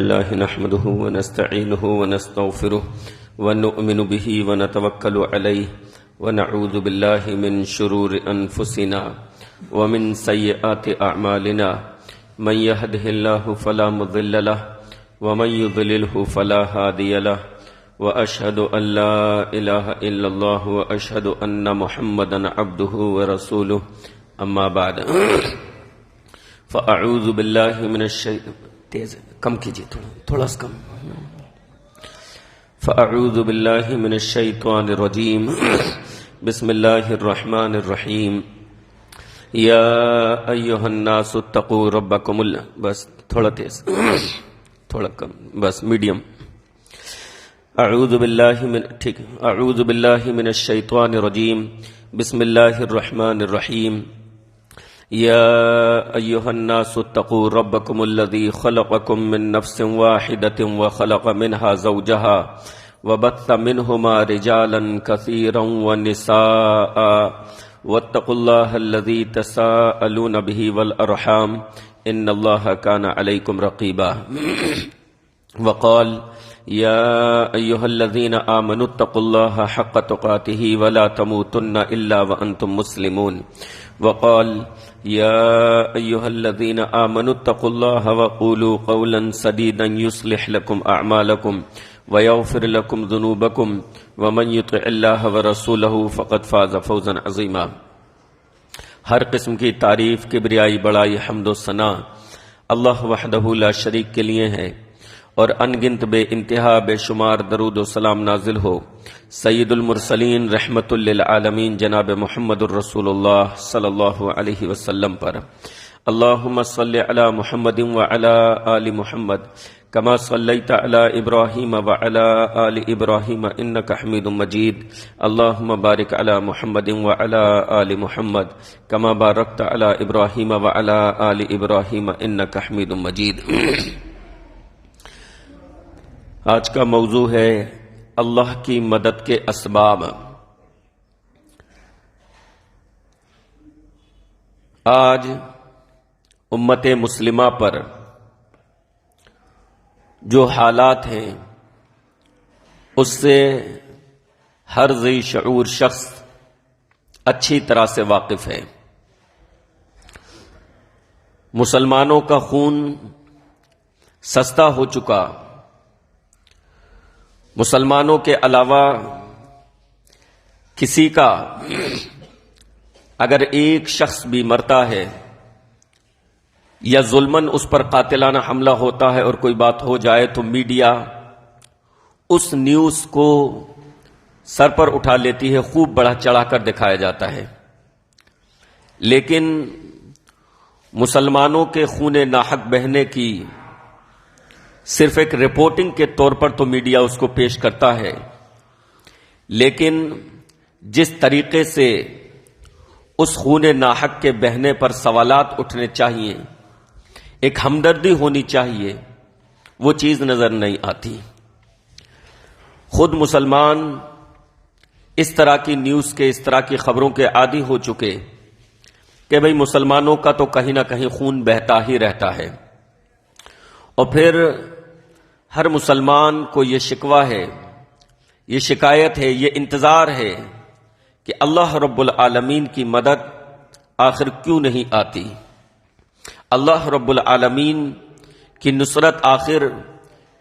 لله نحمده ونستعينه ونستغفره ونؤمن به ونتوكل عليه ونعوذ بالله من شرور أنفسنا ومن سيئات أعمالنا من يهده الله فلا مضل له ومن يضلله فلا هادي له وأشهد أن لا إله إلا الله وأشهد أن محمدا عبده ورسوله أما بعد فأعوذ بالله من الشيطان کم کیجئے تھوڑا سا کم فأعوذ بالله من الشيطان الرجيم بسم الله الرحمن الرحيم يا أيها الناس اتقوا ربكم بس تھوڑا تیز تھوڑا کم بس میڈیم اعوذ باللہ من الشیطان الرجیم بسم اللہ الرحمن الرحیم یا ایہا الناس اتقوا ربکم الذی خلقکم من نفس واحدۃ وخلق منها زوجها وبث منهما رجالا كثيرا ونساء واتقوا الله الذي تساءلون به والأرحام ان الله كان عليكم رقيبا وقال يا أيها الذين آمنوا اتقوا الله حق تقاته ولا تموتن إلا وأنتم مسلمون وقال يا أيها الذين آمنوا اتقوا الله وقولوا قولا سديدا يصلح لكم أعمالكم ويغفر لكم ذنوبكم ومن يطع الله ورسوله فقد فاز فوزا عظيما. ہر قسم کی تعریف، کبریائی، بڑائی، حمد و ثنا اللہ وحدہ لا شریک کے لیے ہے، اور انگنت بے انتہا بے شمار درود و سلام نازل ہو سید المرسلین رحمت للعالمین جناب محمد الرسول اللہ صلی اللہ علیہ وسلم پر. اللہم صلی علی محمد وعلی آل محمد کما صلیت علی ابراہیم وعلی آل ابراہیم انک حمید مجید. اللہم بارک علی محمد وعلی آل محمد کما بارکت علی ابراہیم وعلی آل ابراہیم انک حمید مجید. آج کا موضوع ہے اللہ کی مدد کے اسباب. آج امت مسلمہ پر جو حالات ہیں اس سے ہر ذی شعور شخص اچھی طرح سے واقف ہے. مسلمانوں کا خون سستا ہو چکا. مسلمانوں کے علاوہ کسی کا اگر ایک شخص بھی مرتا ہے یا ظلماً اس پر قاتلانہ حملہ ہوتا ہے اور کوئی بات ہو جائے تو میڈیا اس نیوز کو سر پر اٹھا لیتی ہے، خوب بڑھا چڑھا کر دکھایا جاتا ہے. لیکن مسلمانوں کے خون ناحق بہنے کی صرف ایک رپورٹنگ کے طور پر تو میڈیا اس کو پیش کرتا ہے، لیکن جس طریقے سے اس خون ناحق کے بہنے پر سوالات اٹھنے چاہیے، ایک ہمدردی ہونی چاہیے، وہ چیز نظر نہیں آتی. خود مسلمان اس طرح کی نیوز کے، اس طرح کی خبروں کے عادی ہو چکے کہ بھئی مسلمانوں کا تو کہیں نہ کہیں خون بہتا ہی رہتا ہے. اور پھر ہر مسلمان کو یہ شکوہ ہے، یہ شکایت ہے، یہ انتظار ہے کہ اللہ رب العالمین کی مدد آخر کیوں نہیں آتی، اللہ رب العالمین کی نصرت آخر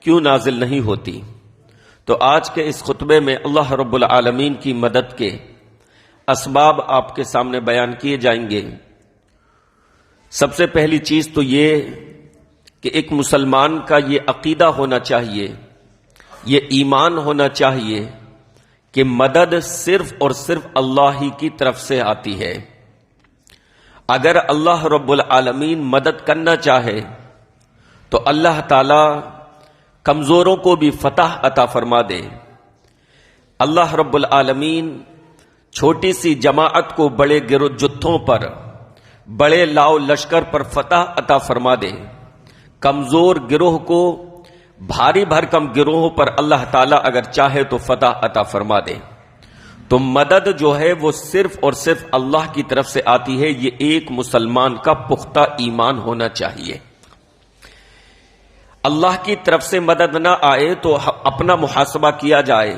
کیوں نازل نہیں ہوتی. تو آج کے اس خطبے میں اللہ رب العالمین کی مدد کے اسباب آپ کے سامنے بیان کیے جائیں گے. سب سے پہلی چیز تو یہ کہ ایک مسلمان کا یہ عقیدہ ہونا چاہیے، یہ ایمان ہونا چاہیے کہ مدد صرف اور صرف اللہ ہی کی طرف سے آتی ہے. اگر اللہ رب العالمین مدد کرنا چاہے تو اللہ تعالی کمزوروں کو بھی فتح عطا فرما دے. اللہ رب العالمین چھوٹی سی جماعت کو بڑے جتھوں پر، بڑے لاؤ لشکر پر فتح عطا فرما دے. کمزور گروہ کو بھاری بھرکم گروہوں پر اللہ تعالیٰ اگر چاہے تو فتح عطا فرما دے. تو مدد جو ہے وہ صرف اور صرف اللہ کی طرف سے آتی ہے. یہ ایک مسلمان کا پختہ ایمان ہونا چاہیے. اللہ کی طرف سے مدد نہ آئے تو اپنا محاسبہ کیا جائے،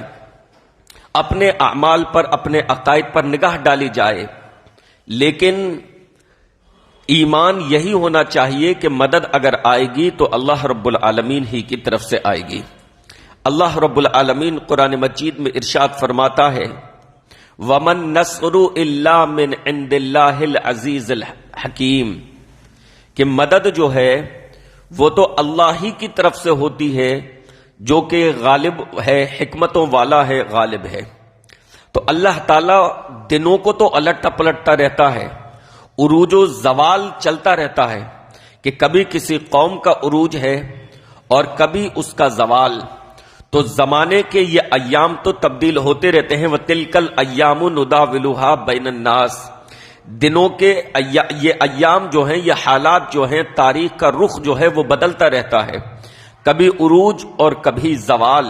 اپنے اعمال پر، اپنے عقائد پر نگاہ ڈالی جائے، لیکن ایمان یہی ہونا چاہیے کہ مدد اگر آئے گی تو اللہ رب العالمین ہی کی طرف سے آئے گی۔ اللہ رب العالمین قرآن مجید میں ارشاد فرماتا ہے وَمَن نَّصْرُ إِلَّا مِنْ عِنْدِ اللَّهِ الْعَزِيزِ الْحَكِيمِ، کہ مدد جو ہے وہ تو اللہ ہی کی طرف سے ہوتی ہے جو کہ غالب ہے، حکمتوں والا ہے، غالب ہے۔ تو اللہ تعالی دنوں کو تو الٹتا پلٹتا رہتا ہے، عروج و زوال چلتا رہتا ہے کہ کبھی کسی قوم کا عروج ہے اور کبھی اس کا زوال، تو زمانے کے یہ ایام تو تبدیل ہوتے رہتے ہیں۔ وَتِلْكَ الْأَيَّامُ نُدَاوِلُهَا بَيْنَ النَّاسِ، دنوں کے یہ ایام جو ہیں، یہ حالات جو ہیں، تاریخ کا رخ جو ہے وہ بدلتا رہتا ہے، کبھی عروج اور کبھی زوال۔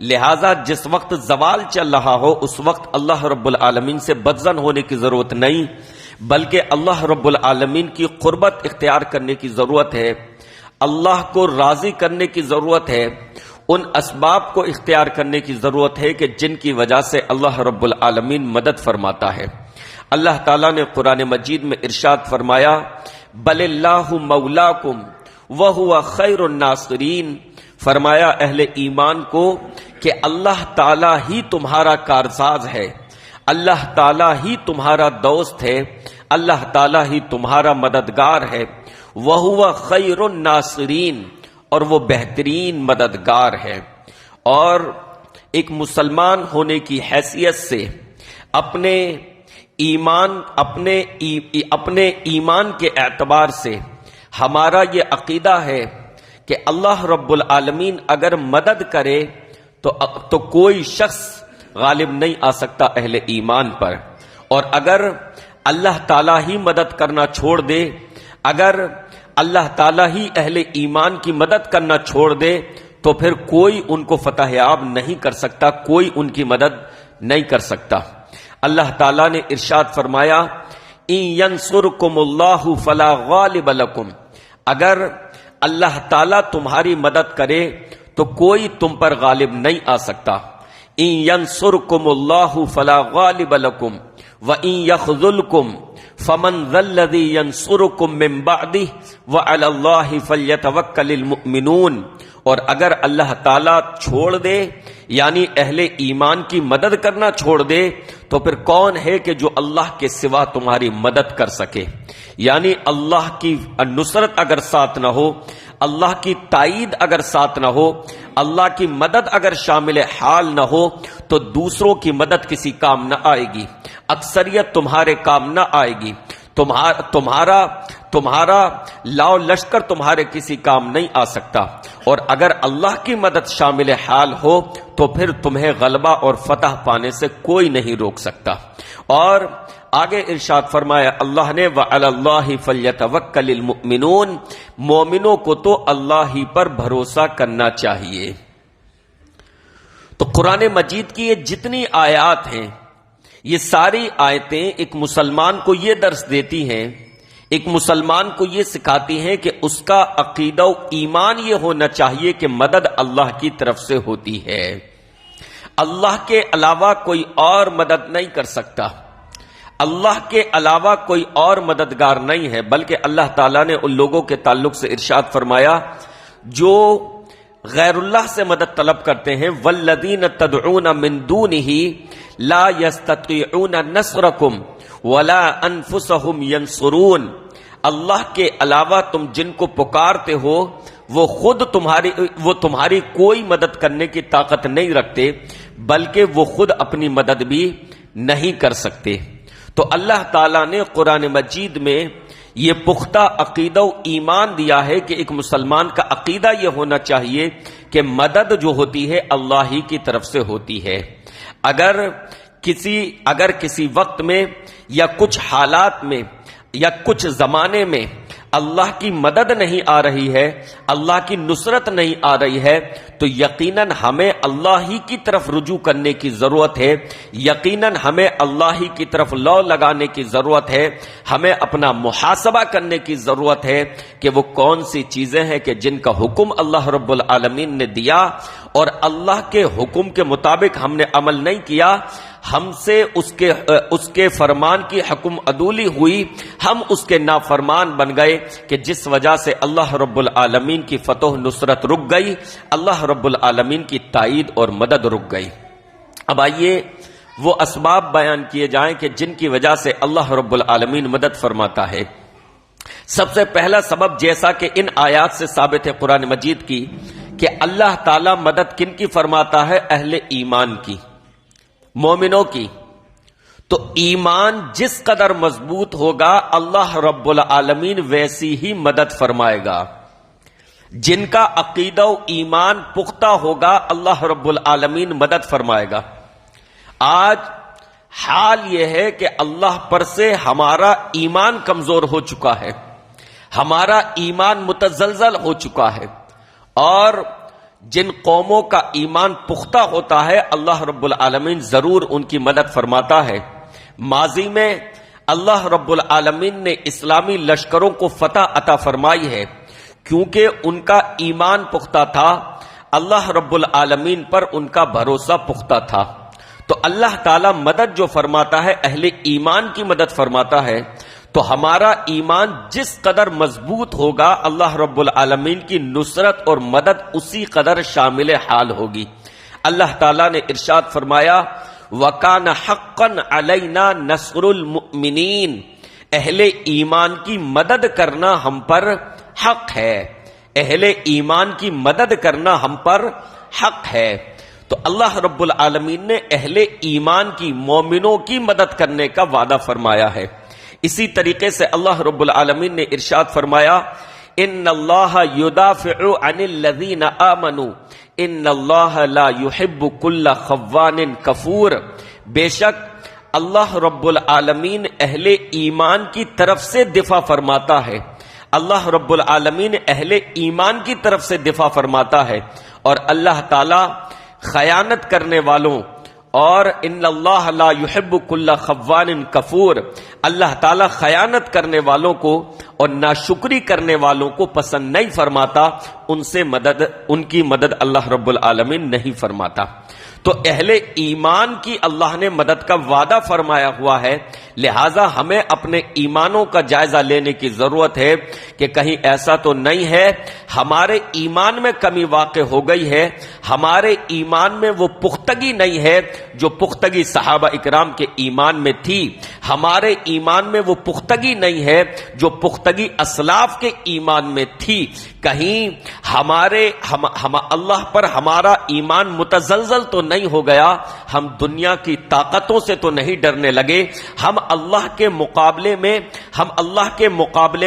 لہذا جس وقت زوال چل رہا ہو اس وقت اللہ رب العالمین سے بدظن ہونے کی ضرورت نہیں، بلکہ اللہ رب العالمین کی قربت اختیار کرنے کی ضرورت ہے، اللہ کو راضی کرنے کی ضرورت ہے، ان اسباب کو اختیار کرنے کی ضرورت ہے کہ جن کی وجہ سے اللہ رب العالمین مدد فرماتا ہے۔ اللہ تعالیٰ نے قرآن مجید میں ارشاد فرمایا بل اللہ مولاکم وہو خیر الناصرین، فرمایا اہل ایمان کو کہ اللہ تعالیٰ ہی تمہارا کارساز ہے، اللہ تعالیٰ ہی تمہارا دوست ہے، اللہ تعالیٰ ہی تمہارا مددگار ہے، وہو خیر الناصرین، اور وہ بہترین مددگار ہے۔ اور ایک مسلمان ہونے کی حیثیت سے اپنے ایمان کے اعتبار سے ہمارا یہ عقیدہ ہے کہ اللہ رب العالمین اگر مدد کرے تو کوئی شخص غالب نہیں آ سکتا اہل ایمان پر، اور اگر اللہ تعالیٰ ہی مدد کرنا چھوڑ دے، اگر اللہ تعالیٰ ہی اہل ایمان کی مدد کرنا چھوڑ دے تو پھر کوئی ان کو فتح یاب نہیں کر سکتا، کوئی ان کی مدد نہیں کر سکتا۔ اللہ تعالیٰ نے ارشاد فرمایا ان ینصرکم اللہ فلا غالب لکم، اگر اللہ تعالیٰ تمہاری مدد کرے تو کوئی تم پر غالب نہیں آ سکتا۔ ان ینصرکم اللہ فلا غالب لکم وان یخذلکم فمن ذا الذی ینصرکم من بعدہ وعلی اللہ فلیتوکل المؤمنون، اور اگر اللہ تعالیٰ چھوڑ دے یعنی اہل ایمان کی مدد کرنا چھوڑ دے تو پھر کون ہے کہ جو اللہ کے سوا تمہاری مدد کر سکے؟ یعنی اللہ کی نصرت اگر ساتھ نہ ہو، اللہ کی تائید اگر ساتھ نہ ہو، اللہ کی مدد اگر شامل حال نہ ہو تو دوسروں کی مدد کسی کام نہ آئے گی، اکثریت تمہارے کام نہ آئے گی، تمہارا لاؤ لشکر تمہارے کسی کام نہیں آ سکتا، اور اگر اللہ کی مدد شامل حال ہو تو پھر تمہیں غلبہ اور فتح پانے سے کوئی نہیں روک سکتا۔ اور آگے ارشاد فرمایا اللہ نے وَعَلَى اللَّهِ فَلْيَتَوَكَّلِ الْمُؤْمِنُونَ، مومنوں کو تو اللہ ہی پر بھروسہ کرنا چاہیے۔ تو قرآن مجید کی یہ جتنی آیات ہیں، یہ ساری آیتیں ایک مسلمان کو یہ درس دیتی ہیں، ایک مسلمان کو یہ سکھاتی ہیں کہ اس کا عقیدہ و ایمان یہ ہونا چاہیے کہ مدد اللہ کی طرف سے ہوتی ہے، اللہ کے علاوہ کوئی اور مدد نہیں کر سکتا، اللہ کے علاوہ کوئی اور مددگار نہیں ہے، بلکہ اللہ تعالیٰ نے ان لوگوں کے تعلق سے ارشاد فرمایا جو غیر اللہ سے مدد طلب کرتے ہیں والذین تدعون من دونہ لا یستطیعون نصرکم ولا انفسہم ینصرون، اللہ کے علاوہ تم جن کو پکارتے ہو وہ تمہاری کوئی مدد کرنے کی طاقت نہیں رکھتے، بلکہ وہ خود اپنی مدد بھی نہیں کر سکتے۔ تو اللہ تعالیٰ نے قرآن مجید میں یہ پختہ عقیدہ و ایمان دیا ہے کہ ایک مسلمان کا عقیدہ یہ ہونا چاہیے کہ مدد جو ہوتی ہے اللہ ہی کی طرف سے ہوتی ہے۔ اگر کسی وقت میں یا کچھ حالات میں یا کچھ زمانے میں اللہ کی مدد نہیں آ رہی ہے، اللہ کی نصرت نہیں آ رہی ہے، تو یقیناً ہمیں اللہ ہی کی طرف رجوع کرنے کی ضرورت ہے، یقیناً ہمیں اللہ ہی کی طرف لو لگانے کی ضرورت ہے، ہمیں اپنا محاسبہ کرنے کی ضرورت ہے کہ وہ کون سی چیزیں ہیں کہ جن کا حکم اللہ رب العالمین نے دیا اور اللہ کے حکم کے مطابق ہم نے عمل نہیں کیا، ہم سے اس کے فرمان کی حکم عدولی ہوئی، ہم اس کے نافرمان بن گئے کہ جس وجہ سے اللہ رب العالمین کی فتح نصرت رک گئی، اللہ رب العالمین کی تائید اور مدد رک گئی۔ اب آئیے وہ اسباب بیان کیے جائیں کہ جن کی وجہ سے اللہ رب العالمین مدد فرماتا ہے۔ سب سے پہلا سبب، جیسا کہ ان آیات سے ثابت ہے قرآن مجید کی، کہ اللہ تعالی مدد کن کی فرماتا ہے؟ اہل ایمان کی، مومنوں کی۔ تو ایمان جس قدر مضبوط ہوگا اللہ رب العالمین ویسی ہی مدد فرمائے گا۔ جن کا عقیدہ و ایمان پختہ ہوگا اللہ رب العالمین مدد فرمائے گا۔ آج حال یہ ہے کہ اللہ پر سے ہمارا ایمان کمزور ہو چکا ہے، ہمارا ایمان متزلزل ہو چکا ہے، اور جن قوموں کا ایمان پختہ ہوتا ہے اللہ رب العالمین ضرور ان کی مدد فرماتا ہے۔ ماضی میں اللہ رب العالمین نے اسلامی لشکروں کو فتح عطا فرمائی ہے کیونکہ ان کا ایمان پختہ تھا، اللہ رب العالمین پر ان کا بھروسہ پختہ تھا۔ تو اللہ تعالی مدد جو فرماتا ہے اہل ایمان کی مدد فرماتا ہے، تو ہمارا ایمان جس قدر مضبوط ہوگا اللہ رب العالمین کی نصرت اور مدد اسی قدر شامل حال ہوگی۔ اللہ تعالیٰ نے ارشاد فرمایا وَكَانَ حَقًّا عَلَيْنَا نَصْرُ الْمُؤْمِنِينَ، اہل ایمان کی مدد کرنا ہم پر حق ہے، اہل ایمان کی مدد کرنا ہم پر حق ہے۔ تو اللہ رب العالمین نے اہل ایمان کی، مومنوں کی مدد کرنے کا وعدہ فرمایا ہے۔ اسی طریقے سے اللہ رب العالمین نے ارشاد فرمایا ان اللہ یدافع عن الذین آمنوا ان اللہ لا يحب كل خوان کفور، بے شک اللہ رب العالمین اہل ایمان کی طرف سے دفاع فرماتا ہے، اللہ رب العالمین اہل ایمان کی طرف سے دفاع فرماتا ہے، اور اللہ تعالی خیانت کرنے والوں اور ان اللہ لا يحب كل خوان کفور، اللہ تعالیٰ خیانت کرنے والوں کو اور ناشکری کرنے والوں کو پسند نہیں فرماتا، ان کی مدد اللہ رب العالمین نہیں فرماتا۔ تو اہل ایمان کی اللہ نے مدد کا وعدہ فرمایا ہوا ہے، لہٰذا ہمیں اپنے ایمانوں کا جائزہ لینے کی ضرورت ہے کہ کہیں ایسا تو نہیں ہے ہمارے ایمان میں کمی واقع ہو گئی ہے، ہمارے ایمان میں وہ پختگی نہیں ہے جو پختگی صحابہ اکرام کے ایمان میں تھی، ہمارے ایمان میں وہ پختگی نہیں ہے جو پختگی اسلاف کے ایمان میں تھی، کہیں اللہ پر ہمارا ایمان متزلزل تو نہیں ہو گیا، ہم دنیا کی طاقتوں سے تو نہیں ڈرنے لگے، ہم اللہ کے مقابلے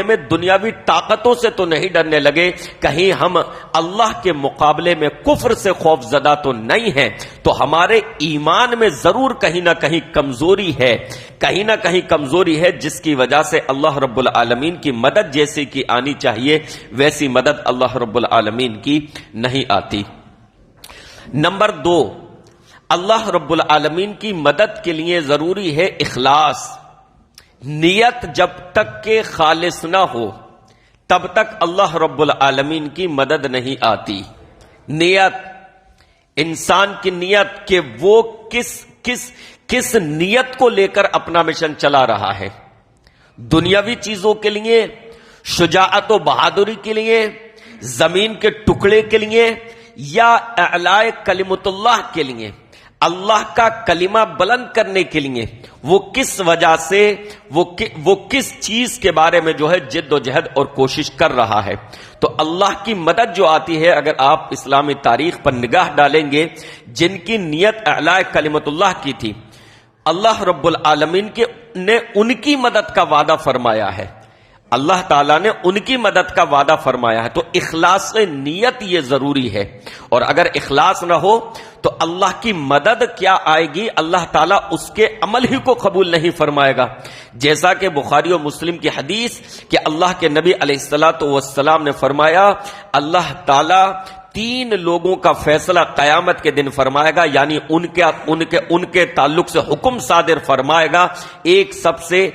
میں دنیاوی طاقتوں سے تو نہیں ڈرنے لگے، کہیں ہم اللہ کے مقابلے میں کفر سے خوف زدہ تو نہیں ہیں، تو ہمارے ایمان میں ضرور کہیں نہ کہیں کمزوری ہے، کہیں نہ کہیں کمزوری ہے، جس کی وجہ سے اللہ رب العالمین کی مدد جیسی کی آنی چاہیے ویسی مدد اللہ رب العالمین کی نہیں آتی۔ نمبر 2، اللہ رب العالمین کی مدد کے لیے ضروری ہے اخلاص۔ نیت جب تک کہ خالص نہ ہو تب تک اللہ رب العالمین کی مدد نہیں آتی۔ نیت، انسان کی نیت کہ وہ کس نیت کو لے کر اپنا مشن چلا رہا ہے، دنیاوی چیزوں کے لیے، شجاعت و بہادری کے لیے، زمین کے ٹکڑے کے لیے، یا اعلاء کلمت اللہ کے لیے، اللہ کا کلمہ بلند کرنے کے لیے، وہ کس وجہ سے وہ کس چیز کے بارے میں جو ہے جد و جہد اور کوشش کر رہا ہے۔ تو اللہ کی مدد جو آتی ہے، اگر آپ اسلامی تاریخ پر نگاہ ڈالیں گے، جن کی نیت اعلاء کلمت اللہ کی تھی، اللہ رب العالمین نے ان کی مدد کا وعدہ فرمایا ہے، اللہ تعالیٰ نے ان کی مدد کا وعدہ فرمایا ہے۔ تو اخلاص نیت یہ ضروری ہے، اور اگر اخلاص نہ ہو تو اللہ کی مدد کیا آئے گی؟ اللہ تعالیٰ اس کے عمل ہی کو قبول نہیں فرمائے گا. جیسا کہ بخاری و مسلم کی حدیث کہ اللہ کے نبی علیہ الصلوۃ والسلام نے فرمایا، اللہ تعالیٰ 3 لوگوں کا فیصلہ قیامت کے دن فرمائے گا، یعنی ان کے تعلق سے حکم صادر فرمائے گا. ایک سب سے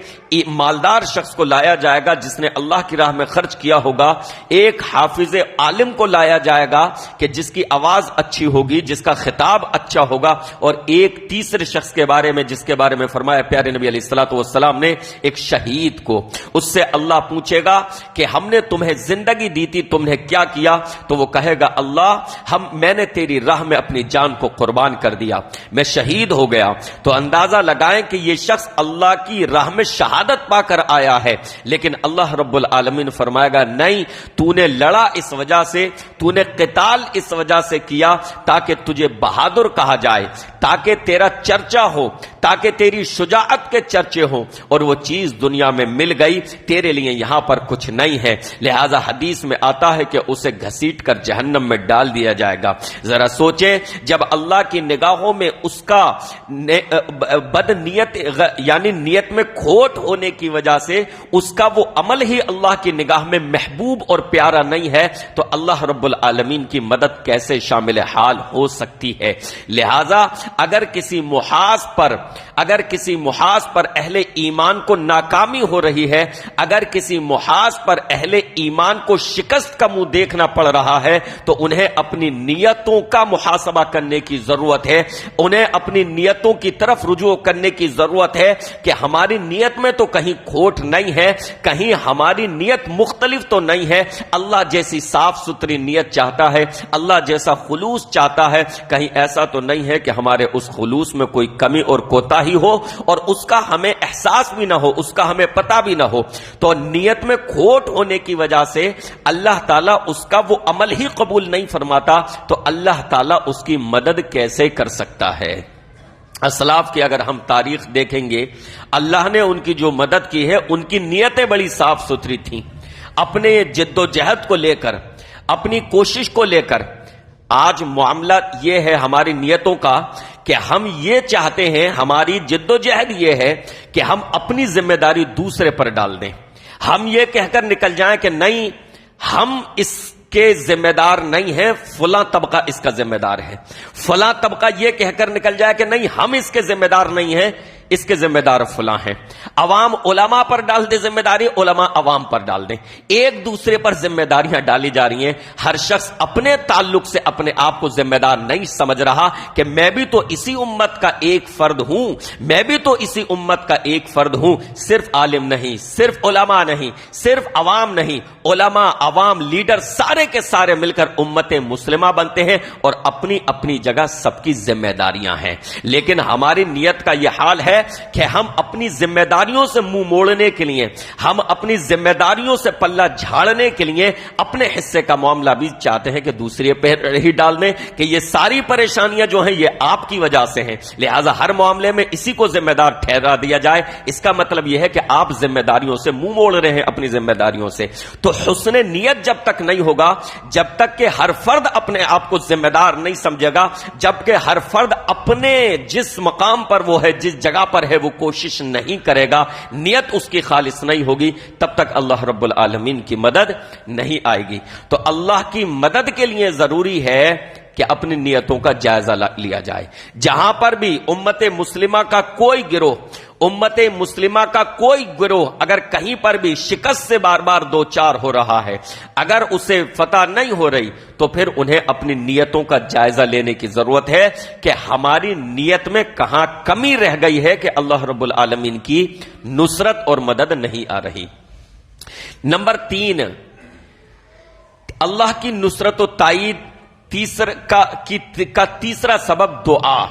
مالدار شخص کو لایا جائے گا جس نے اللہ کی راہ میں خرچ کیا ہوگا، ایک حافظ عالم کو لایا جائے گا کہ جس کی آواز اچھی ہوگی، جس کا خطاب اچھا ہوگا، اور ایک تیسرے شخص کے بارے میں جس کے بارے میں فرمایا پیارے نبی علیہ الصلوۃ والسلام نے، ایک شہید کو. اس سے اللہ پوچھے گا کہ ہم نے تمہیں زندگی دی تھی، تم نے کیا کیا؟ تو وہ کہے گا اللہ میں نے تیری راہ میں اپنی جان کو قربان کر دیا، میں شہید ہو گیا. تو اندازہ لگائیں کہ یہ شخص اللہ کی راہ میں شہادت پا کر آیا ہے، لیکن اللہ رب العالمین فرمائے گا نہیں، تو نے لڑا اس وجہ سے، تو نے قتال اس وجہ سے کیا تاکہ تجھے بہادر کہا جائے، تاکہ تیرا چرچا ہو، تاکہ تیری شجاعت کے چرچے ہوں، اور وہ چیز دنیا میں مل گئی، تیرے لیے یہاں پر کچھ نہیں ہے. لہذا حدیث میں آتا ہے کہ اسے گھسیٹ کر جہنم میں ڈال دیا جائے گا. ذرا سوچیں، جب اللہ کی نگاہوں میں اس کا بد نیت یعنی نیت میں کھوٹ ہونے کی وجہ سے اس کا وہ عمل ہی اللہ کی نگاہ میں محبوب اور پیارا نہیں ہے، تو اللہ رب العالمین کی مدد کیسے شامل حال ہو سکتی ہے؟ لہذا اگر کسی محاذ پر اہل ایمان کو ناکامی ہو رہی ہے، اگر کسی محاذ پر اہل ایمان کو شکست کا منہ دیکھنا پڑ رہا ہے، تو انہیں اپنی نیتوں کا محاسبہ کرنے کی ضرورت ہے، انہیں اپنی نیتوں کی طرف رجوع کرنے کی ضرورت ہے کہ ہماری نیت میں تو کہیں کھوٹ نہیں ہے، کہیں ہماری نیت مختلف تو نہیں ہے. اللہ جیسی صاف ستھری نیت چاہتا ہے، اللہ جیسا خلوص چاہتا ہے، کہیں ایسا تو نہیں ہے کہ ہمارے اس خلوص میں کوئی کمی اور کوتاہی ہو اور اس کا ہمیں احساس بھی نہ ہو، اس کا ہمیں پتہ بھی نہ ہو. تو نیت میں کھوٹ ہونے کی وجہ سے اللہ تعالیٰ اس کا وہ عمل ہی قبول نہیں فرماتا، تو اللہ تعالیٰ اس کی مدد کیسے کر سکتا ہے؟ اسلاف کی اگر ہم تاریخ دیکھیں گے، اللہ نے ان کی جو مدد کی ہے، ان کی نیتیں بڑی صاف ستھری تھیں. اپنے جد و جہد کو لے کر، اپنی کوشش کو لے کر. آج معاملہ یہ ہے ہماری نیتوں کا کہ ہم یہ چاہتے ہیں، ہماری جد و جہد یہ ہے کہ ہم اپنی ذمہ داری دوسرے پر ڈال دیں. ہم یہ کہہ کر نکل جائیں کہ نہیں، ہم اس کے ذمہ دار نہیں ہیں، فلاں طبقہ اس کا ذمہ دار ہے. فلاں طبقہ یہ کہہ کر نکل جائے کہ نہیں، ہم اس کے ذمہ دار نہیں ہیں، اس کے ذمہ دار فلاں ہیں. عوام علماء پر ڈال دے ذمہ داری، علماء عوام پر ڈال دیں. ایک دوسرے پر ذمہ داریاں ڈالی جا رہی ہیں. ہر شخص اپنے تعلق سے اپنے آپ کو ذمہ دار نہیں سمجھ رہا کہ میں بھی تو اسی امت کا ایک فرد ہوں، میں بھی تو اسی امت کا ایک فرد ہوں. صرف عالم نہیں، صرف علماء نہیں، صرف عوام نہیں، علماء، عوام، لیڈر سارے کے سارے مل کر امت مسلمہ بنتے ہیں، اور اپنی اپنی جگہ سب کی ذمہ داریاں ہیں. لیکن ہماری نیت کا یہ حال ہے کہ ہم اپنی ذمہ داریوں سے منہ موڑنے کے لیے، ہم اپنی ذمہ داریوں سے پلہ جھاڑنے کے لیے اپنے حصے کا معاملہ بھی چاہتے ہیں کہ دوسرے پہ ہی ڈال دیں کہ یہ ساری پریشانیاں جو ہیں یہ آپ کی وجہ سے ہیں، لہٰذا ہر معاملے میں اسی کو ذمہ دار ٹھہرا دیا جائے. اس کا مطلب یہ ہے کہ آپ ذمہ داریوں سے منہ موڑ رہے ہیں، اپنی ذمہ داریوں سے. تو حسن نیت جب تک نہیں ہوگا، جب تک کہ ہر فرد اپنے آپ کو ذمہ دار نہیں سمجھے گا، جبکہ ہر فرد اپنے جس مقام پر وہ ہے، جس جگہ پر ہے، وہ کوشش نہیں کرے گا، نیت اس کی خالص نہیں ہوگی، تب تک اللہ رب العالمین کی مدد نہیں آئے گی. تو اللہ کی مدد کے لیے ضروری ہے کہ اپنی نیتوں کا جائزہ لیا جائے. جہاں پر بھی امت مسلمہ کا کوئی گروہ اگر کہیں پر بھی شکست سے بار بار دو چار ہو رہا ہے، اگر اسے فتح نہیں ہو رہی، تو پھر انہیں اپنی نیتوں کا جائزہ لینے کی ضرورت ہے کہ ہماری نیت میں کہاں کمی رہ گئی ہے کہ اللہ رب العالمین کی نصرت اور مدد نہیں آ رہی. نمبر 3، اللہ کی نصرت و تائید کا تیسرا سبب دعا.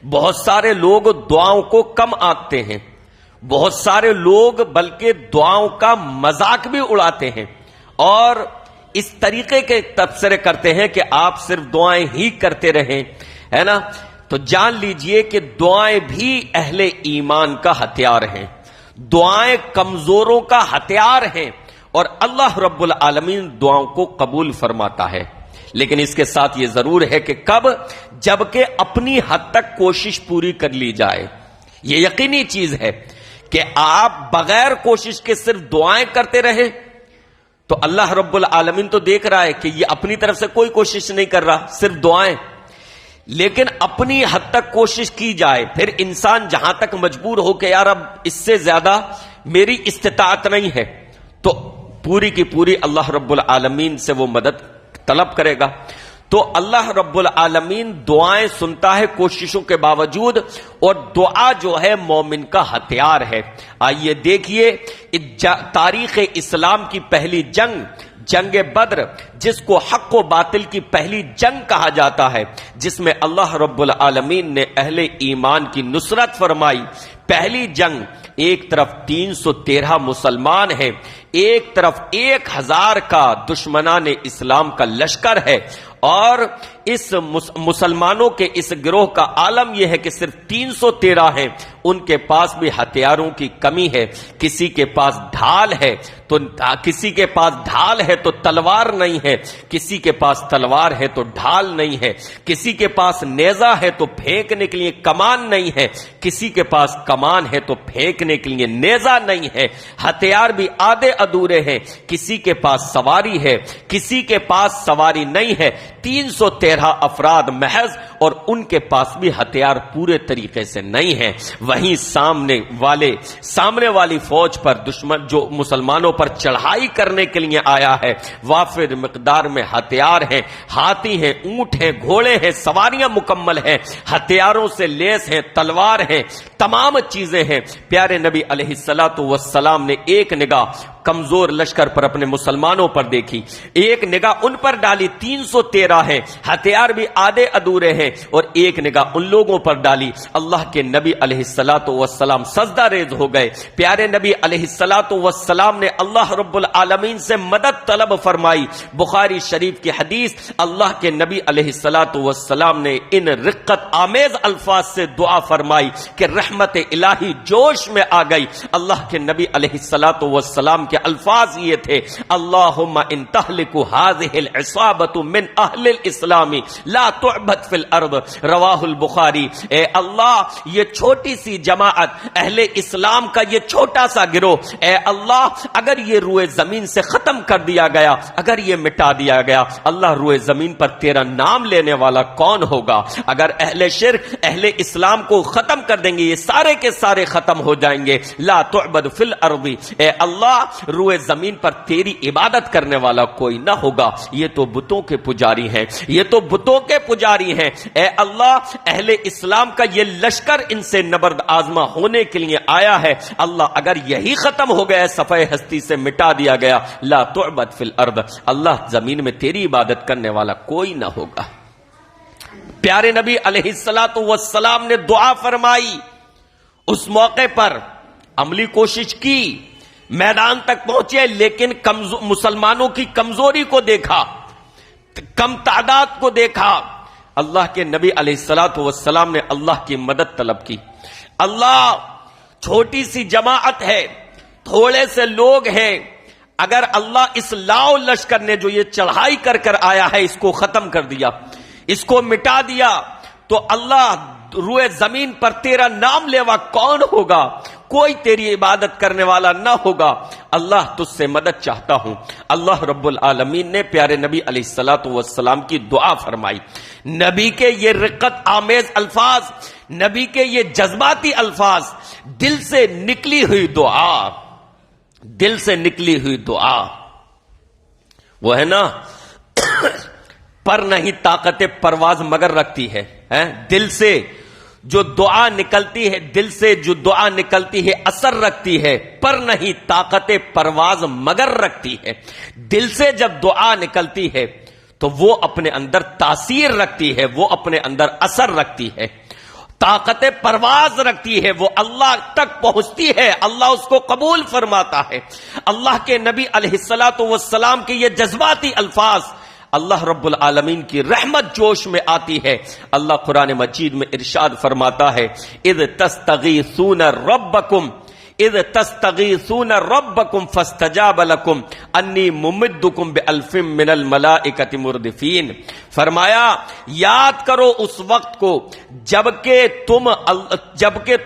بہت سارے لوگ دعاؤں کو کم آنکتے ہیں، بہت سارے لوگ بلکہ دعاؤں کا مذاق بھی اڑاتے ہیں اور اس طریقے کے تبصرے کرتے ہیں کہ آپ صرف دعائیں ہی کرتے رہیں، ہے نا. تو جان لیجئے کہ دعائیں بھی اہل ایمان کا ہتھیار ہیں، دعائیں کمزوروں کا ہتھیار ہیں، اور اللہ رب العالمین دعاؤں کو قبول فرماتا ہے. لیکن اس کے ساتھ یہ ضرور ہے کہ کب؟ جبکہ اپنی حد تک کوشش پوری کر لی جائے. یہ یقینی چیز ہے کہ آپ بغیر کوشش کے صرف دعائیں کرتے رہے تو اللہ رب العالمین تو دیکھ رہا ہے کہ یہ اپنی طرف سے کوئی کوشش نہیں کر رہا، صرف دعائیں. لیکن اپنی حد تک کوشش کی جائے، پھر انسان جہاں تک مجبور ہو کہ یار اب اس سے زیادہ میری استطاعت نہیں ہے، تو پوری کی پوری اللہ رب العالمین سے وہ مدد طلب کرے گا. تو اللہ رب العالمین دعائیں سنتا ہے کوششوں کے باوجود، اور دعا جو ہے مومن کا ہتھیار ہے. آئیے دیکھیے تاریخ اسلام کی پہلی جنگ بدر، جس کو حق و باطل کی پہلی جنگ کہا جاتا ہے، جس میں اللہ رب العالمین نے اہل ایمان کی نصرت فرمائی. پہلی جنگ، ایک طرف 313 مسلمان ہیں، ایک طرف 1000 کا دشمنان اسلام کا لشکر ہے، اور اس مسلمانوں کے اس گروہ کا عالم یہ ہے کہ صرف 313 ہیں. ان کے پاس بھی ہتھیاروں کی کمی ہے. کسی کے پاس ڈھال ہے تو تلوار نہیں ہے، کسی کے پاس تلوار ہے تو ڈھال نہیں ہے، کسی کے پاس نیزہ ہے تو پھینکنے کے لیے کمان نہیں ہے، کسی کے پاس کمان ہے تو پھینکنے کے لیے نیزہ نہیں ہے. ہتھیار بھی آدھے ادھورے ہیں. کسی کے پاس سواری ہے، کسی کے پاس سواری نہیں ہے. 313 افراد محض، اور ان کے پاس بھی ہتھیار پورے طریقے سے نہیں ہے. وہیں سامنے والی فوج پر دشمن جو مسلمانوں پر چڑھائی کرنے کے لیے آیا ہے، وافر مقدار میں ہتھیار ہیں، ہاتھی ہیں، اونٹ ہیں، گھوڑے ہیں، سواریاں مکمل ہیں، ہتھیاروں سے لیس ہیں، تلوار ہیں، تمام چیزیں ہیں. پیارے نبی علیہ الصلوۃ والسلام نے ایک نگاہ کمزور لشکر پر اپنے مسلمانوں پر دیکھی، ایک نگاہ ان پر ڈالی، 313 ہیں، ہتھیار بھی آدھے ادھورے ہیں، اور ایک نگاہ ان لوگوں پر ڈالی. اللہ کے نبی علیہ الصلوۃ والسلام سجدہ ریز ہو گئے. پیارے نبی علیہ الصلوۃ والسلام نے اللہ رب العالمین سے مدد طلب فرمائی. بخاری شریف کی حدیث، اللہ کے نبی علیہ الصلوۃ والسلام نے ان رقت آمیز الفاظ سے دعا فرمائی کہ رحمت الہی جوش میں آ گئی. اللہ کے نبی علیہ الصلوۃ والسلام کے الفاظ یہ تھے، اللہم ان تہلک هذه العصابۃ من اہل الاسلام لا تعبد فی الارض، رواہ البخاری. اے اللہ، یہ چھوٹی سی جماعت اہل اسلام کا یہ چھوٹا سا گروہ، اے اللہ اگر یہ روئے زمین سے ختم کر دیا گیا، اگر یہ مٹا دیا گیا، اللہ روئے زمین پر تیرا نام لینے والا کون ہوگا؟ اگر اہل شرک اہل اسلام کو ختم کر دیں گے، یہ سارے کے سارے ختم ہو جائیں گے. لا تعبد فی الارض، اے اللہ روئے زمین پر تیری عبادت کرنے والا کوئی نہ ہوگا. یہ تو بتوں کے پجاری ہیں، یہ تو بتوں کے پجاری ہیں. اے اللہ، اہل اسلام کا یہ لشکر ان سے نبرد آزما ہونے کے لیے آیا ہے. اللہ اگر یہی ختم ہو گیا، صفحہ ہستی سے مٹا دیا گیا، لا تعبد فی الارض، اللہ زمین میں تیری عبادت کرنے والا کوئی نہ ہوگا. پیارے نبی علیہ الصلوۃ والسلام نے دعا فرمائی. اس موقع پر عملی کوشش کی، میدان تک پہنچے، لیکن مسلمانوں کی کمزوری کو دیکھا، کم تعداد کو دیکھا. اللہ کے نبی علیہ الصلوۃ والسلام نے اللہ کی مدد طلب کی. اللہ، چھوٹی سی جماعت ہے، تھوڑے سے لوگ ہیں، اگر اللہ اس لاؤ لشکر نے جو یہ چڑھائی کر کر آیا ہے اس کو ختم کر دیا، اس کو مٹا دیا، تو اللہ روئے زمین پر تیرا نام لیوا کون ہوگا؟ کوئی تیری عبادت کرنے والا نہ ہوگا. اللہ تجھ سے مدد چاہتا ہوں. اللہ رب العالمین نے پیارے نبی علیہ الصلوۃ والسلام کی دعا فرمائی. نبی کے یہ رقت آمیز الفاظ، نبی کے یہ جذباتی الفاظ، دل سے نکلی ہوئی دعا، دل سے نکلی ہوئی دعا، وہ ہے نا پر نہیں طاقت پرواز مگر رکھتی ہے. دل سے جو دعا نکلتی ہے، دل سے جو دعا نکلتی ہے اثر رکھتی ہے، پر نہیں طاقت پرواز مگر رکھتی ہے. دل سے جب دعا نکلتی ہے تو وہ اپنے اندر تاثیر رکھتی ہے، وہ اپنے اندر اثر رکھتی ہے، طاقت پرواز رکھتی ہے، وہ اللہ تک پہنچتی ہے، اللہ اس کو قبول فرماتا ہے. اللہ کے نبی علیہ الصلوۃ والسلام کے یہ جذباتی الفاظ، اللہ رب العالمین کی رحمت جوش میں آتی ہے. اللہ قرآن مجید میں ارشاد فرماتا ہے، اذ تستغیثون ربکم اذ تستغیثون ربکم فاستجاب لکم انی ممدکم بالف من الملائکۃ مردفین. فرمایا یاد کرو اس وقت کو جبکہ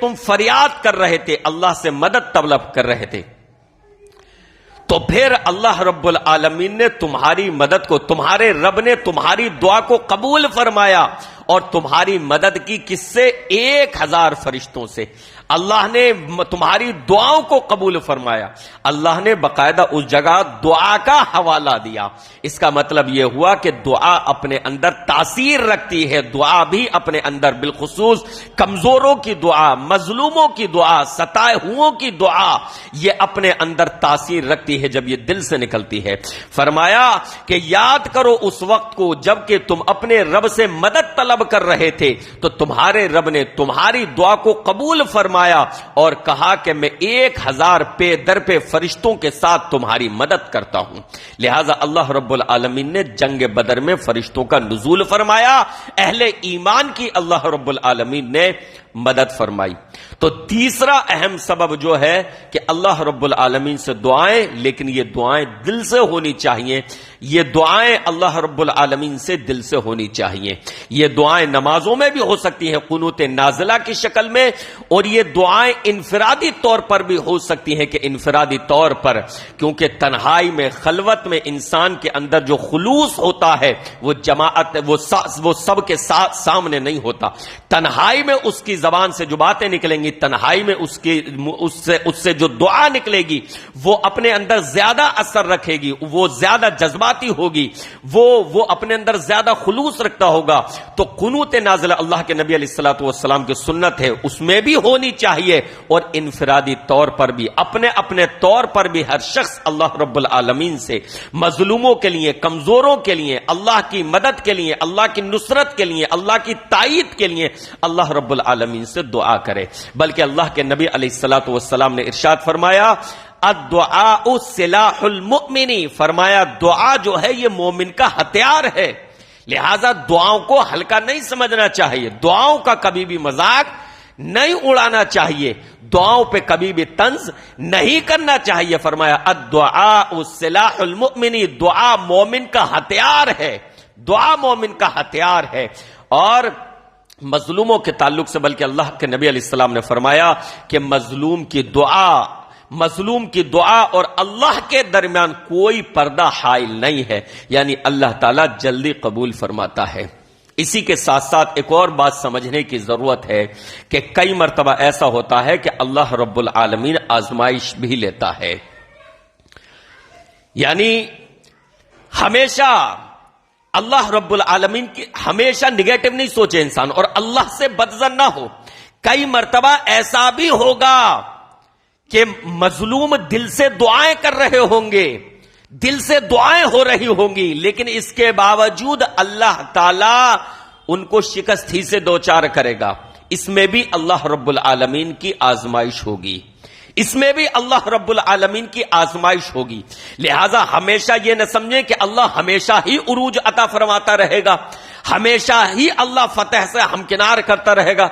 تم فریاد کر رہے تھے، اللہ سے مدد طلب کر رہے تھے، تو پھر اللہ رب العالمین نے تمہاری مدد کو، تمہارے رب نے تمہاری دعا کو قبول فرمایا، اور تمہاری مدد کی کس سے؟ 1000 فرشتوں سے. اللہ نے تمہاری دعاؤں کو قبول فرمایا. اللہ نے باقاعدہ اس جگہ دعا کا حوالہ دیا. اس کا مطلب یہ ہوا کہ دعا اپنے اندر تاثیر رکھتی ہے. دعا بھی اپنے اندر، بالخصوص کمزوروں کی دعا، مظلوموں کی دعا، ستائے ہوئوں کی دعا، یہ اپنے اندر تاثیر رکھتی ہے جب یہ دل سے نکلتی ہے. فرمایا کہ یاد کرو اس وقت کو جب کہ تم اپنے رب سے مدد طلب کر رہے تھے، تو تمہارے رب نے تمہاری دعا کو قبول فرمایا اور کہا کہ میں 1000 پے در پہ فرشتوں کے ساتھ تمہاری مدد کرتا ہوں. لہذا اللہ رب العالمین نے جنگ بدر میں فرشتوں کا نزول فرمایا، اہل ایمان کی اللہ رب العالمین نے مدد فرمائی. تو تیسرا اہم سبب جو ہے کہ اللہ رب العالمین سے دعائیں، لیکن یہ دعائیں دل سے ہونی چاہیے. یہ دعائیں اللہ رب العالمین سے دل سے ہونی چاہیے. یہ دعائیں نمازوں میں بھی ہو سکتی ہیں قنوت نازلہ کی شکل میں، اور یہ دعائیں انفرادی طور پر بھی ہو سکتی ہیں کہ انفرادی طور پر، کیونکہ تنہائی میں، خلوت میں انسان کے اندر جو خلوص ہوتا ہے وہ جماعت، وہ سب کے سامنے نہیں ہوتا. تنہائی میں اس کی زبان سے جو باتیں نکلیں گی، تنہائی میں اس سے جو دعا نکلے گی وہ اپنے اندر زیادہ اثر رکھے گی، وہ زیادہ جذباتی ہوگی، وہ اپنے اندر زیادہ خلوص رکھتا ہوگا. تو قنوت نازلہ اللہ کے نبی علیہ الصلوۃ والسلام کی سنت ہے، اس میں بھی ہونی چاہیے، اور انفرادی طور پر بھی، اپنے طور پر بھی ہر شخص اللہ رب العالمین سے مظلوموں کے لیے، کمزوروں کے لیے، اللہ کی مدد کے لیے، اللہ کی نصرت کے لیے، اللہ کی تائید کے لیے اللہ رب العالمین سے دعا کرے. بلکہ اللہ کے نبی علیہ الصلوۃ والسلام نے ارشاد فرمایا الدعاء سلاح المؤمن، فرمایا دعا جو ہے یہ مومن کا ہتھیار ہے. لہذا دعاؤں کو ہلکا نہیں سمجھنا چاہیے، دعاؤں کا کبھی بھی مذاق نہیں اڑانا چاہیے، دعاؤں پہ کبھی بھی طنز نہیں کرنا چاہیے. فرمایا الدعاء سلاح المؤمن، دعا مومن کا ہتھیار ہے، دعا مومن کا ہتھیار ہے. اور مظلوموں کے تعلق سے بلکہ اللہ کے نبی علیہ السلام نے فرمایا کہ مظلوم کی دعا اور اللہ کے درمیان کوئی پردہ حائل نہیں ہے، یعنی اللہ تعالیٰ جلدی قبول فرماتا ہے. اسی کے ساتھ ساتھ ایک اور بات سمجھنے کی ضرورت ہے کہ کئی مرتبہ ایسا ہوتا ہے کہ اللہ رب العالمین آزمائش بھی لیتا ہے. یعنی ہمیشہ اللہ رب العالمین کی ہمیشہ نگیٹو نہیں سوچے انسان، اور اللہ سے بدظن نہ ہو. کئی مرتبہ ایسا بھی ہوگا کہ مظلوم دل سے دعائیں کر رہے ہوں گے، دل سے دعائیں ہو رہی ہوں گی، لیکن اس کے باوجود اللہ تعالی ان کو شکست ہی سے دوچار کرے گا. اس میں بھی اللہ رب العالمین کی آزمائش ہوگی، اس میں بھی اللہ رب العالمین کی آزمائش ہوگی. لہذا ہمیشہ یہ نہ سمجھیں کہ اللہ ہمیشہ ہی عروج عطا فرماتا رہے گا، ہمیشہ ہی اللہ فتح سے ہمکنار کرتا رہے گا.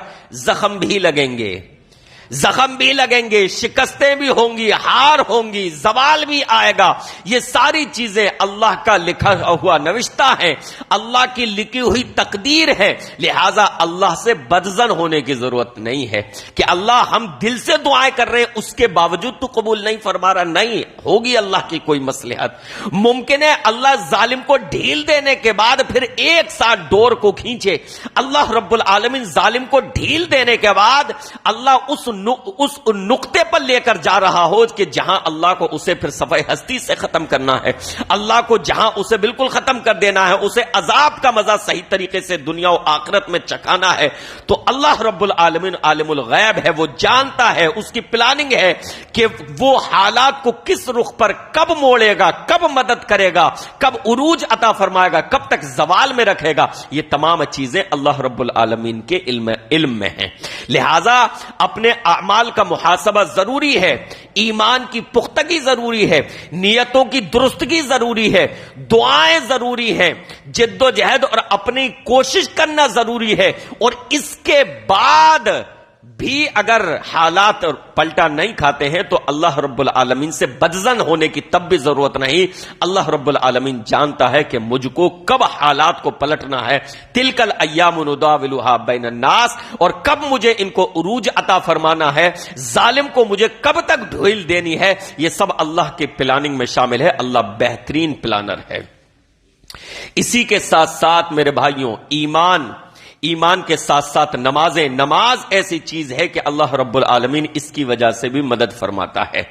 زخم بھی لگیں گے، شکستیں بھی ہوں گی، ہار ہوں گی، زوال بھی آئے گا. یہ ساری چیزیں اللہ کا لکھا ہوا نوشتہ ہے، اللہ کی لکھی ہوئی تقدیر ہے. لہذا اللہ سے بدظن ہونے کی ضرورت نہیں ہے کہ اللہ ہم دل سے دعائیں کر رہے ہیں اس کے باوجود تو قبول نہیں فرما رہا. نہیں ہوگی اللہ کی کوئی مصلحت. ممکن ہے اللہ ظالم کو ڈھیل دینے کے بعد پھر ایک ساتھ ڈور کو کھینچے. اللہ رب العالمین ظالم کو ڈھیل دینے کے بعد اللہ اس نقطے پر لے کر جا رہا ہو کہ جہاں اللہ کو اسے پھر صفحہ ہستی سے ختم کرنا ہے، اللہ کو جہاں اسے بالکل ختم کر دینا ہے، اسے عذاب کا مزہ صحیح طریقے سے دنیا و آخرت میں چکھانا ہے. تو اللہ رب العالمین عالم الغیب ہے، وہ جانتا ہے، اس کی پلاننگ ہے کہ وہ حالات کو کس رخ پر کب موڑے گا، کب مدد کرے گا، کب عروج عطا فرمائے گا، کب تک زوال میں رکھے گا. یہ تمام چیزیں اللہ رب العالمین کے علم میں ہیں. لہذا اپنے اعمال کا محاسبہ ضروری ہے، ایمان کی پختگی ضروری ہے، نیتوں کی درستگی ضروری ہے، دعائیں ضروری ہیں، جد و جہد اور اپنی کوشش کرنا ضروری ہے. اور اس کے بعد بھی اگر حالات پلٹا نہیں کھاتے ہیں تو اللہ رب العالمین سے بدظن ہونے کی تب بھی ضرورت نہیں. اللہ رب العالمین جانتا ہے کہ مجھ کو کب حالات کو پلٹنا ہے. تلک الایام نداولها بین الناس، اور کب مجھے ان کو عروج عطا فرمانا ہے، ظالم کو مجھے کب تک ڈھیل دینی ہے، یہ سب اللہ کے پلاننگ میں شامل ہے. اللہ بہترین پلانر ہے. اسی کے ساتھ ساتھ میرے بھائیوں، ایمان کے ساتھ ساتھ نماز ایسی چیز ہے کہ اللہ رب العالمین اس کی وجہ سے بھی مدد فرماتا ہے.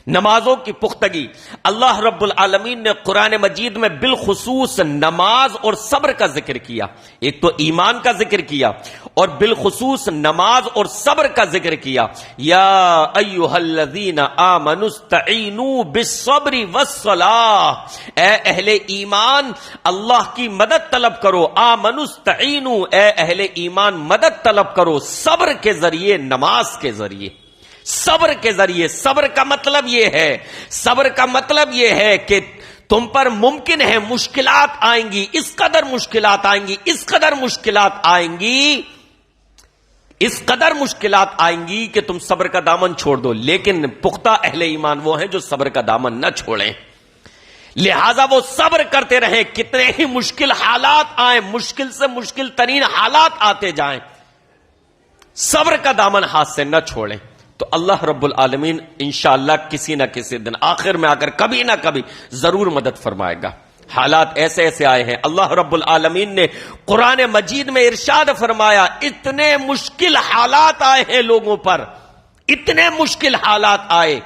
نمازوں کی پختگی، اللہ رب العالمین نے قرآن مجید میں بالخصوص نماز اور صبر کا ذکر کیا. ایک تو ایمان کا ذکر کیا اور بالخصوص نماز اور صبر کا ذکر کیا. یا ایھا الذین آمنوا استعینوا بالصبر والصلاۃ، اے اہل ایمان اللہ کی مدد طلب کرو. آمنوا استعینوا، اے اہل ایمان مدد طلب کرو صبر کے ذریعے، نماز کے ذریعے، صبر کے ذریعے. صبر کا مطلب یہ ہے کہ تم پر ممکن ہے مشکلات آئیں گی، اس قدر مشکلات آئیں گی کہ تم صبر کا دامن چھوڑ دو. لیکن پختہ اہل ایمان وہ ہیں جو صبر کا دامن نہ چھوڑیں، لہذا وہ صبر کرتے رہیں. کتنے ہی مشکل حالات آئیں، مشکل سے مشکل ترین حالات آتے جائیں، صبر کا دامن ہاتھ سے نہ چھوڑیں. تو اللہ رب العالمین انشاءاللہ کسی نہ کسی دن آخر میں آ کر کبھی نہ کبھی ضرور مدد فرمائے گا. حالات ایسے آئے ہیں. اللہ رب العالمین نے قرآن مجید میں ارشاد فرمایا، اتنے مشکل حالات آئے ہیں لوگوں پر، اتنے مشکل حالات آئے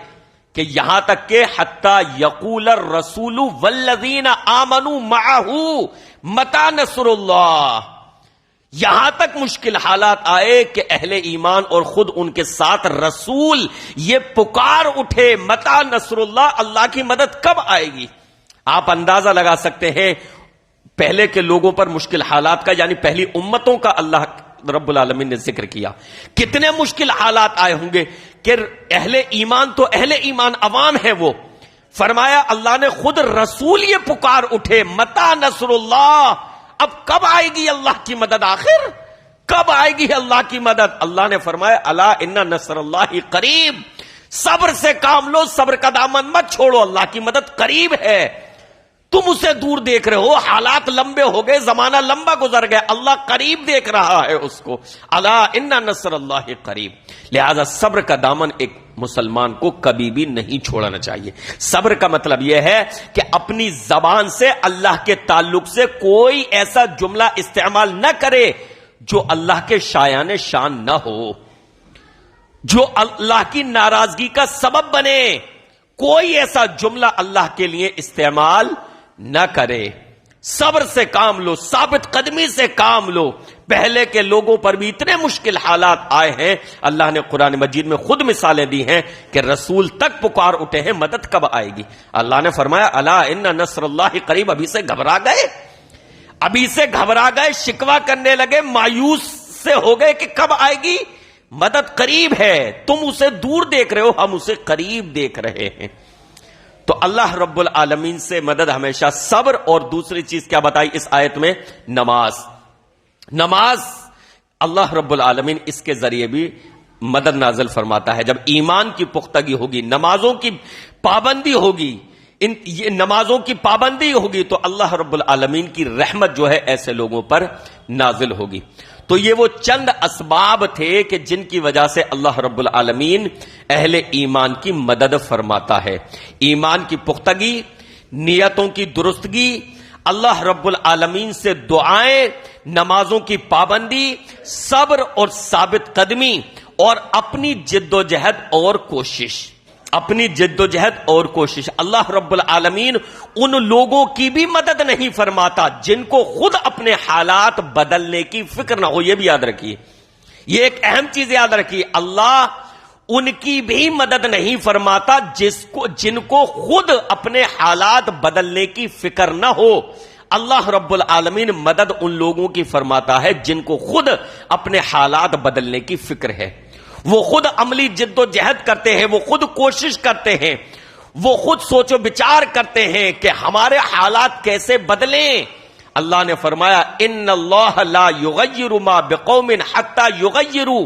کہ یہاں تک کہ حتی یقول الرسول والذین آمنوا معہ متی نصر اللہ، یہاں تک مشکل حالات آئے کہ اہل ایمان اور خود ان کے ساتھ رسول یہ پکار اٹھے، متی نصر اللہ، اللہ کی مدد کب آئے گی. آپ اندازہ لگا سکتے ہیں پہلے کے لوگوں پر مشکل حالات کا، یعنی پہلی امتوں کا اللہ رب العالمین نے ذکر کیا. کتنے مشکل حالات آئے ہوں گے کہ اہل ایمان تو اہل ایمان عوام ہے، وہ فرمایا اللہ نے خود رسول یہ پکار اٹھے، متی نصر اللہ، اب کب آئے گی اللہ کی مدد، آخر کب آئے گی اللہ کی مدد. اللہ نے فرمایا الا ان نصر اللہ قریب، صبر سے کام لو، صبر کا دامن مت چھوڑو، اللہ کی مدد قریب ہے. تم اسے دور دیکھ رہے ہو، حالات لمبے ہو گئے، زمانہ لمبا گزر گیا، اللہ قریب دیکھ رہا ہے اس کو. الا ان نصر اللہ قریب. لہذا صبر کا دامن ایک مسلمان کو کبھی بھی نہیں چھوڑنا چاہیے. صبر کا مطلب یہ ہے کہ اپنی زبان سے اللہ کے تعلق سے کوئی ایسا جملہ استعمال نہ کرے جو اللہ کے شایان شان نہ ہو، جو اللہ کی ناراضگی کا سبب بنے. کوئی ایسا جملہ اللہ کے لیے استعمال نہ کرے. صبر سے کام لو، ثابت قدمی سے کام لو. پہلے کے لوگوں پر بھی اتنے مشکل حالات آئے ہیں، اللہ نے قرآن مجید میں خود مثالیں دی ہیں کہ رسول تک پکار اٹھے ہیں مدد کب آئے گی. اللہ نے فرمایا الا ان نصر اللہ قریب. ابھی سے گھبرا گئے، شکوہ کرنے لگے، مایوس سے ہو گئے کہ کب آئے گی مدد. قریب ہے، تم اسے دور دیکھ رہے ہو، ہم اسے قریب دیکھ رہے ہیں. تو اللہ رب العالمین سے مدد ہمیشہ صبر. اور دوسری چیز کیا بتائی اس آیت میں؟ نماز اللہ رب العالمین اس کے ذریعے بھی مدد نازل فرماتا ہے. جب ایمان کی پختگی ہوگی، نمازوں کی پابندی ہوگی، نمازوں کی پابندی ہوگی تو اللہ رب العالمین کی رحمت جو ہے ایسے لوگوں پر نازل ہوگی. تو یہ وہ چند اسباب تھے کہ جن کی وجہ سے اللہ رب العالمین اہل ایمان کی مدد فرماتا ہے. ایمان کی پختگی، نیتوں کی درستگی، اللہ رب العالمین سے دعائیں، نمازوں کی پابندی، صبر اور ثابت قدمی، اور اپنی جد و جہد اور کوشش. اللہ رب العالمین ان لوگوں کی بھی مدد نہیں فرماتا جن کو خود اپنے حالات بدلنے کی فکر نہ ہو. یہ بھی یاد رکھیے، یہ ایک اہم چیز یاد رکھیے. اللہ ان کی بھی مدد نہیں فرماتا جن کو خود اپنے حالات بدلنے کی فکر نہ ہو. اللہ رب العالمین مدد ان لوگوں کی فرماتا ہے جن کو خود اپنے حالات بدلنے کی فکر ہے. وہ خود عملی جد و جہد کرتے ہیں، وہ خود کوشش کرتے ہیں، وہ خود سوچ و بچار کرتے ہیں کہ ہمارے حالات کیسے بدلیں. اللہ نے فرمایا ان اللہ لا یغیر ما بقوم حتی یغیروا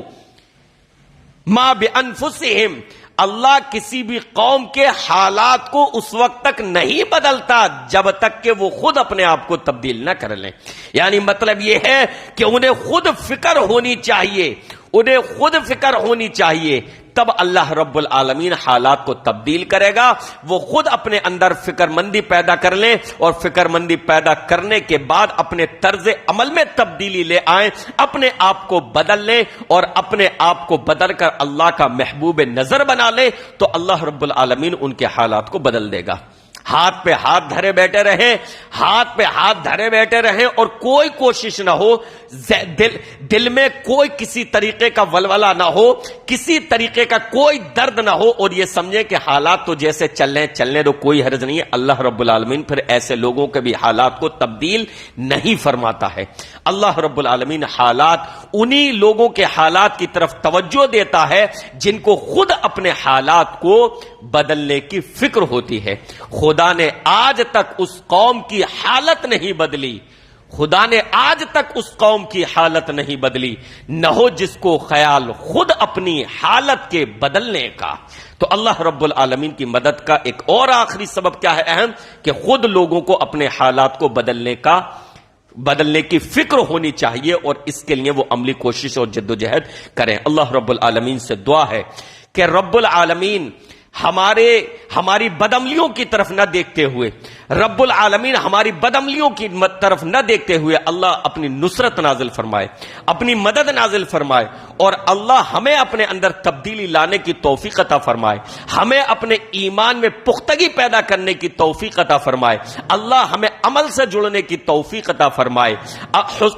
ما بانفسہم، اللہ کسی بھی قوم کے حالات کو اس وقت تک نہیں بدلتا جب تک کہ وہ خود اپنے آپ کو تبدیل نہ کر لیں. یعنی مطلب یہ ہے کہ انہیں خود فکر ہونی چاہیے، انہیں خود فکر ہونی چاہیے، تب اللہ رب العالمین حالات کو تبدیل کرے گا. وہ خود اپنے اندر فکر مندی پیدا کر لیں، اور فکر مندی پیدا کرنے کے بعد اپنے طرز عمل میں تبدیلی لے آئیں، اپنے آپ کو بدل لیں، اور اپنے آپ کو بدل کر اللہ کا محبوب نظر بنا لیں، تو اللہ رب العالمین ان کے حالات کو بدل دے گا. ہاتھ پہ ہاتھ دھرے بیٹھے رہیں، ہاتھ پہ ہاتھ دھرے بیٹھے رہیں، اور کوئی کوشش نہ ہو، دل میں کوئی کسی طریقے کا ولولہ نہ ہو، کسی طریقے کا کوئی درد نہ ہو، اور یہ سمجھیں کہ حالات تو جیسے چلنے دو، کوئی حرج نہیں ہے. اللہ رب العالمین پھر ایسے لوگوں کے بھی حالات کو تبدیل نہیں فرماتا ہے. اللہ رب العالمین حالات انہی لوگوں کے حالات کی طرف توجہ دیتا ہے جن کو خود اپنے حالات کو بدلنے کی فکر ہوتی ہے. خدا نے آج تک اس قوم کی حالت نہیں بدلی، خدا نے آج تک اس قوم کی حالت نہیں بدلی، نہ ہو جس کو خیال خود اپنی حالت کے بدلنے کا. تو اللہ رب العالمین کی مدد کا ایک اور آخری سبب کیا ہے اہم، کہ خود لوگوں کو اپنے حالات کو بدلنے کی فکر ہونی چاہیے، اور اس کے لیے وہ عملی کوشش اور جد و جہد کریں. اللہ رب العالمین سے دعا ہے کہ رب العالمین ہماری بدعملیوں کی طرف نہ دیکھتے ہوئے، رب العالمین ہماری بدعملیوں کی طرف نہ دیکھتے ہوئے اللہ اپنی نصرت نازل فرمائے، اپنی مدد نازل فرمائے، اور اللہ ہمیں اپنے اندر تبدیلی لانے کی توفیق عطا فرمائے، ہمیں اپنے ایمان میں پختگی پیدا کرنے کی توفیق عطا فرمائے، اللہ ہمیں عمل سے جڑنے کی توفیق عطا فرمائے،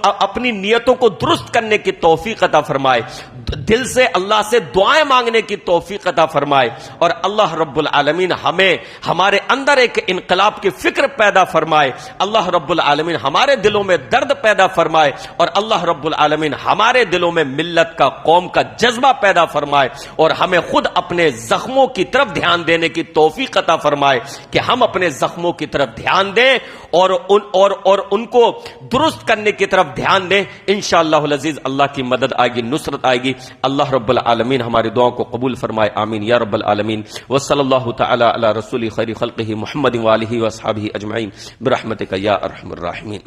اپنی نیتوں کو درست کرنے کی توفیق عطا فرمائے، دل سے اللہ سے دعائیں مانگنے کی توفیق عطا فرمائے، اور اللہ رب العالمین ہمارے اندر ایک انقلاب کی فکر پیدا فرمائے. اللہ رب العالمین ہمارے دلوں میں درد پیدا فرمائے، اور اللہ رب العالمین ہمارے دلوں میں ملت کا، قوم کا جذبہ پیدا فرمائے، اور ہمیں خود اپنے زخموں کی طرف دھیان دینے کی توفیق عطا فرمائے کہ ہم اپنے زخموں کی طرف دھیان دیں اور ان کو درست کرنے کی طرف دھیان دیں. انشاءاللہ العزیز اللہ کی مدد آئے گی، نصرت آئے گی. اللہ رب العالمین ہماری دعاؤں کو قبول فرمائے. آمین یا رب العالمین. وصلی اللہ تعالی علی رسول خیر خلقہ محمد وآلہ واصحابہ اجمعین برحمتک یا ارحم الراحمین.